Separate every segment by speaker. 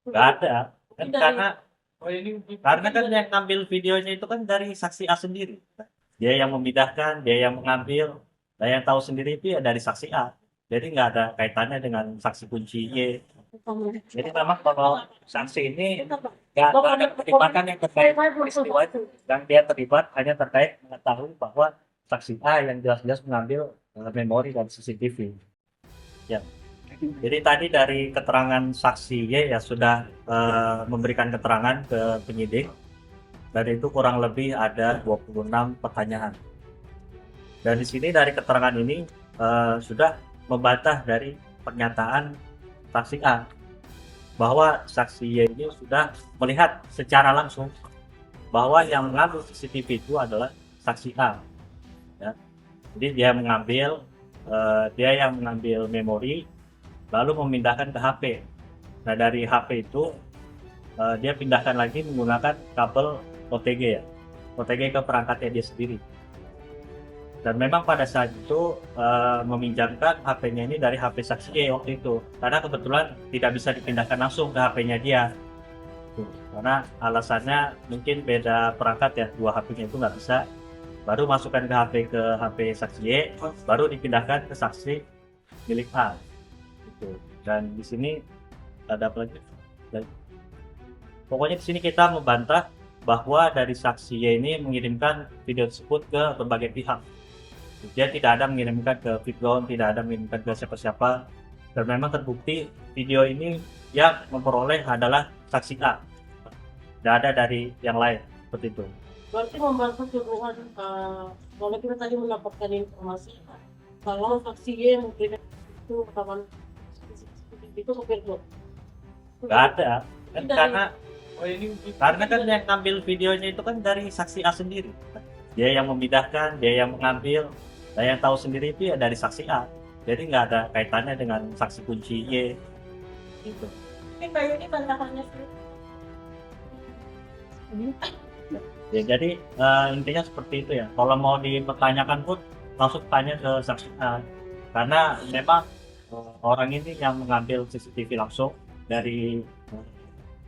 Speaker 1: Nggak ada. Kan karena kan yang ngambil videonya itu kan dari saksi A sendiri. Dia yang memindahkan, dia yang mengambil, dan yang tahu sendiri itu ya dari saksi A. Jadi nggak ada kaitannya dengan saksi kunci Y. Jadi memang kalau saksi ini nggak ada keterlibatan yang terkait peristiwa itu. Dan dia terlibat hanya terkait mengetahui bahwa saksi A yang jelas-jelas mengambil memori dan CCTV. Ya. Jadi tadi dari keterangan saksi Y ya sudah memberikan keterangan ke penyidik dan itu kurang lebih ada 26 pertanyaan. Dan di sini dari keterangan ini sudah membantah dari pernyataan saksi A bahwa saksi Y ini sudah melihat secara langsung bahwa yang mengambil CCTV itu adalah saksi A. Ya. Jadi dia yang mengambil memori lalu memindahkan ke HP. Nah dari HP itu dia pindahkan lagi menggunakan kabel OTG ya, OTG ke perangkatnya dia sendiri. Dan memang pada saat itu meminjamkan HP-nya ini dari HP saksi E waktu itu, karena kebetulan tidak bisa dipindahkan langsung ke HP-nya dia. Tuh, karena alasannya mungkin beda perangkat ya, dua HP-nya itu nggak bisa. Baru masukkan ke HP saksi E, baru dipindahkan ke saksi milik A. Gitu. Dan di sini ada apa lagi? Pokoknya di sini kita membantah bahwa dari saksi Y ini mengirimkan video tersebut ke berbagai pihak. Dia tidak ada mengirimkan ke Fitron, tidak ada mengirimkan ke siapa-siapa. Dan memang terbukti video ini yang memperoleh adalah saksi A. Tidak ada dari yang lain seperti itu.
Speaker 2: Berarti membantah tuduhan kalau kita tadi mendapatkan informasi kalau saksi Y memberikan itu rekaman itu supir truk.
Speaker 1: Nggak ada. Kan karena kan yang ngambil videonya itu kan dari saksi A sendiri. Dia yang memindahkan, dia yang mengambil, dan yang tahu sendiri itu ya dari saksi A. Jadi nggak ada kaitannya dengan saksi kunci Y. Gitu.
Speaker 2: Ini kayak ini bantahannya sih.
Speaker 1: Ya, jadi intinya seperti itu ya. Kalau mau dipertanyakan pun langsung tanya ke saksi A. Karena memang orang ini yang mengambil CCTV langsung dari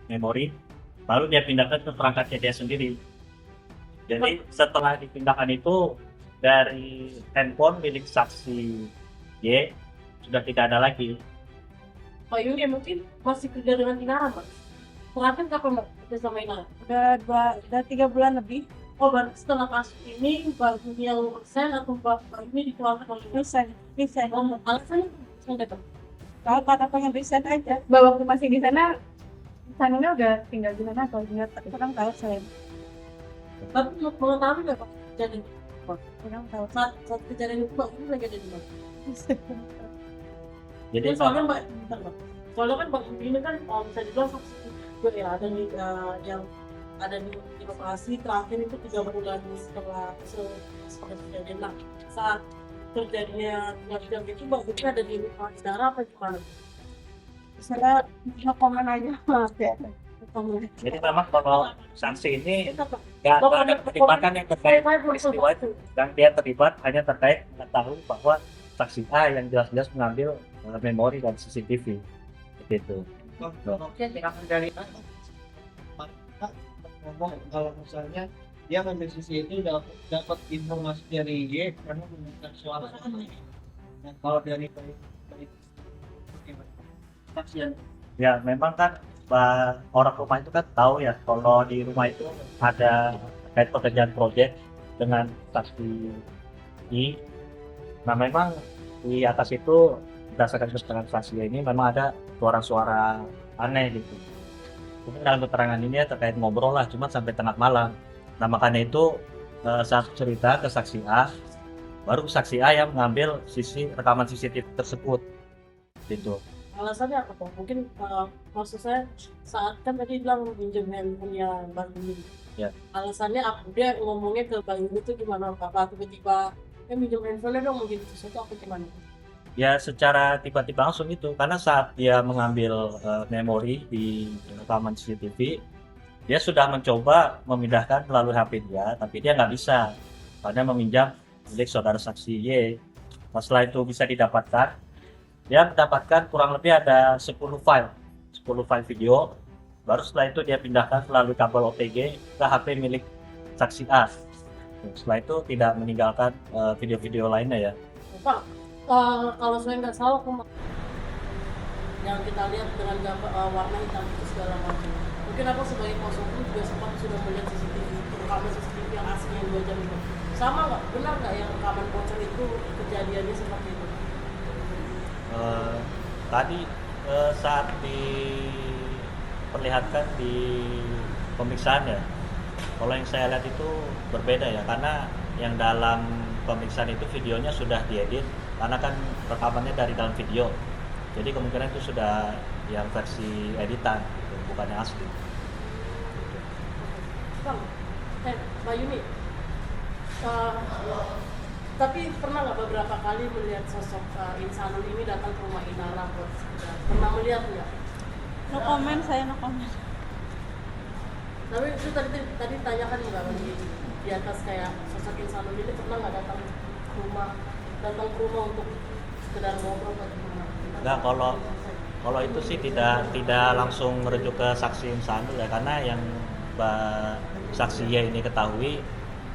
Speaker 1: memori, lalu dia pindahkan ke perangkatnya dia sendiri. Jadi setelah dipindahkan itu dari handphone milik saksi Y sudah tidak ada lagi.
Speaker 2: Pak Yuri mungkin masih kerja dengan Inara, Mas. Terakhir kapan Mbak kerja sama Inara?
Speaker 3: Udah 3 bulan lebih.
Speaker 2: Oh, berarti setelah kasus ini Mbak Yuri yang resign atau Mbak Yuri dikeluarkan oleh
Speaker 3: Resign.
Speaker 2: Oh, alasannya apa?
Speaker 3: Kalau kata pengen resign aja, bahwa waktu masih di sana, sananya udah tinggal di sana atau enggak, tapi kurang tahu saya.
Speaker 2: Tapi mengetahui nggak Pak kejadian itu?
Speaker 3: Kurang tahu.
Speaker 2: Saat kejadian itu Mbak Yuri lagi ada di mana?
Speaker 1: Jadi
Speaker 2: Soalnya Mbak, bentar, Mbak. Soalnya kan Mbak Yuri ini kan bisa dibilang saksi juga ya, ada di yang ada di lokasi terakhir itu 3 bulan setelah kejadian. Nah, saat terjadinya kejadian itu Mbak Yuri ada di Inara apa gimana?
Speaker 3: Saya no komen aja, maaf ya.
Speaker 1: jadi memang kalau sanksi ini
Speaker 2: Kita Pak,
Speaker 1: nggak ada keterlibatan yang terkait peristiwa itu. Dan dia terlibat hanya terkait mengetahui bahwa saksi A yang jelas-jelas mengambil memori dan CCTV. Gitu.
Speaker 4: Dari ngomong kalau misalnya dia ngambil sisi itu dapat informasi dari Y karena menggunakan suara. Nah, kalau dari saksian
Speaker 1: Ya memang kan orang rumah itu kan tahu ya kalau di rumah itu ada terkait pekerjaan proyek dengan saksi I. Nah memang di atas itu berdasarkan keterangan saksi ini memang ada suara-suara aneh gitu. Mungkin dalam keterangan ini ya terkait ngobrol lah, cuma sampai tengah malam. Nah makanya itu saat cerita ke saksi A, baru saksi A yang mengambil rekaman CCTV tersebut, gitu.
Speaker 2: alasannya apa Pak? Mungkin maksud saya saat kan tadi bilang pinjam handphonenya Mbak Yuri.
Speaker 1: Ya.
Speaker 2: Alasannya apa? Dia ngomongnya ke Mbak Yuri itu gimana Pak? Tiba-tiba pinjam handphonenya dong mungkin sesuatu apa gimana?
Speaker 1: Ya secara tiba-tiba langsung itu, karena saat dia mengambil memori di rekaman CCTV, dia sudah mencoba memindahkan melalui HP dia, tapi dia nggak bisa karena meminjam milik saudara saksi Y. Nah, setelah itu bisa didapatkan, dia mendapatkan kurang lebih ada 10 file file video, baru setelah itu dia pindahkan melalui kabel OTG ke HP milik saksi A. Setelah itu tidak meninggalkan video-video lainnya ya.
Speaker 2: Pak, kalau saya nggak salah yang kita lihat dengan gambar warna hitam itu segala macam. Mungkin aku sebagai kuasa hukum juga sempat sudah melihat CCTV, rekaman CCTV yang asli yang 2 jam itu. Sama nggak? Benar nggak yang rekaman bocor itu kejadiannya seperti itu?
Speaker 1: Tadi saat diperlihatkan di pemeriksaan ya, kalau yang saya lihat itu berbeda ya, karena yang dalam pemeriksaan itu videonya sudah diedit, karena kan rekamannya dari dalam video, jadi kemungkinan itu sudah yang versi editan, gitu, bukan yang asli.
Speaker 2: Bang, Mbak Yuni, tapi pernah nggak beberapa kali melihat sosok Insanul ini datang ke rumah Inara? Pernah melihat nggak?
Speaker 3: No comment, saya no comment.
Speaker 2: Tapi itu tadi tanyakan nggak di atas kayak sosok Insanul ini pernah nggak datang ke rumah untuk sekedar ngobrol atau gimana?
Speaker 1: Enggak, kalau itu sih tidak langsung merujuk ke saksi Insanul ya, karena yang saksi Y ini ketahui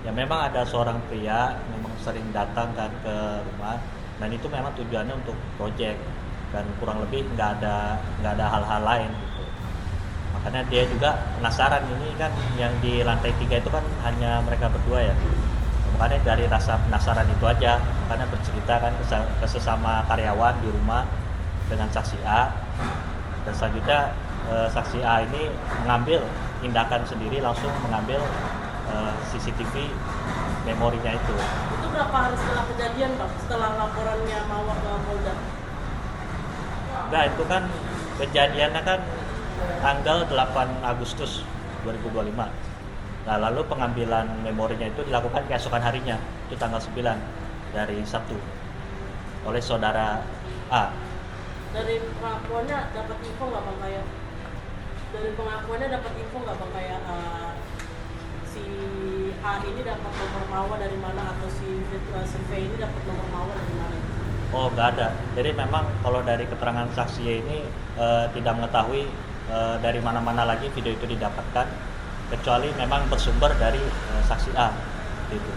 Speaker 1: ya memang ada seorang pria memang sering datang kan ke rumah, dan itu memang tujuannya untuk proyek, dan kurang lebih nggak ada hal-hal lain gitu. Makanya dia juga penasaran, ini kan yang di lantai 3 itu kan hanya mereka berdua ya, makanya dari rasa penasaran itu aja makanya bercerita kan ke sesama karyawan di rumah dengan saksi A, dan selanjutnya saksi A ini mengambil tindakan sendiri, langsung mengambil CCTV memorinya itu.
Speaker 2: Itu berapa hari setelah kejadian, Bang? Setelah laporannya Mawar ke Polda?
Speaker 1: Enggak, itu kan kejadiannya kan tanggal 8 Agustus 2025. Nah, lalu pengambilan memorinya itu dilakukan keesokan harinya, itu tanggal 9 dari Sabtu oleh saudara A.
Speaker 2: Dari pengakuannya dapat info nggak, Bang, kayak si A ini dapat nomor Mawar dari mana, atau si V ini dapat nomor Mawar dari mana?
Speaker 1: Oh, nggak ada. Jadi memang kalau dari keterangan saksi ini tidak mengetahui dari mana-mana lagi video itu didapatkan, kecuali memang bersumber dari saksi A. Gitu.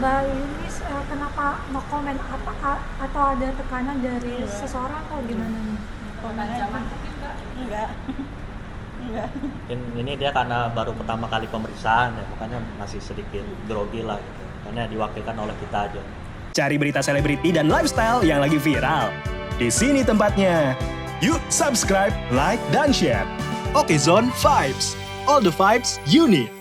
Speaker 5: Mbak Yunis, kenapa no comment, atau ada tekanan dari seseorang atau gimana nih?
Speaker 3: Enggak.
Speaker 1: Ini dia karena baru pertama kali pemeriksaan ya, makanya masih sedikit grogi lah gitu. Karena diwakilkan oleh kita aja.
Speaker 6: Cari berita selebriti dan lifestyle yang lagi viral. Di sini tempatnya. Yuk subscribe, like, dan share. Oke Zone Vibes. All the vibes you need.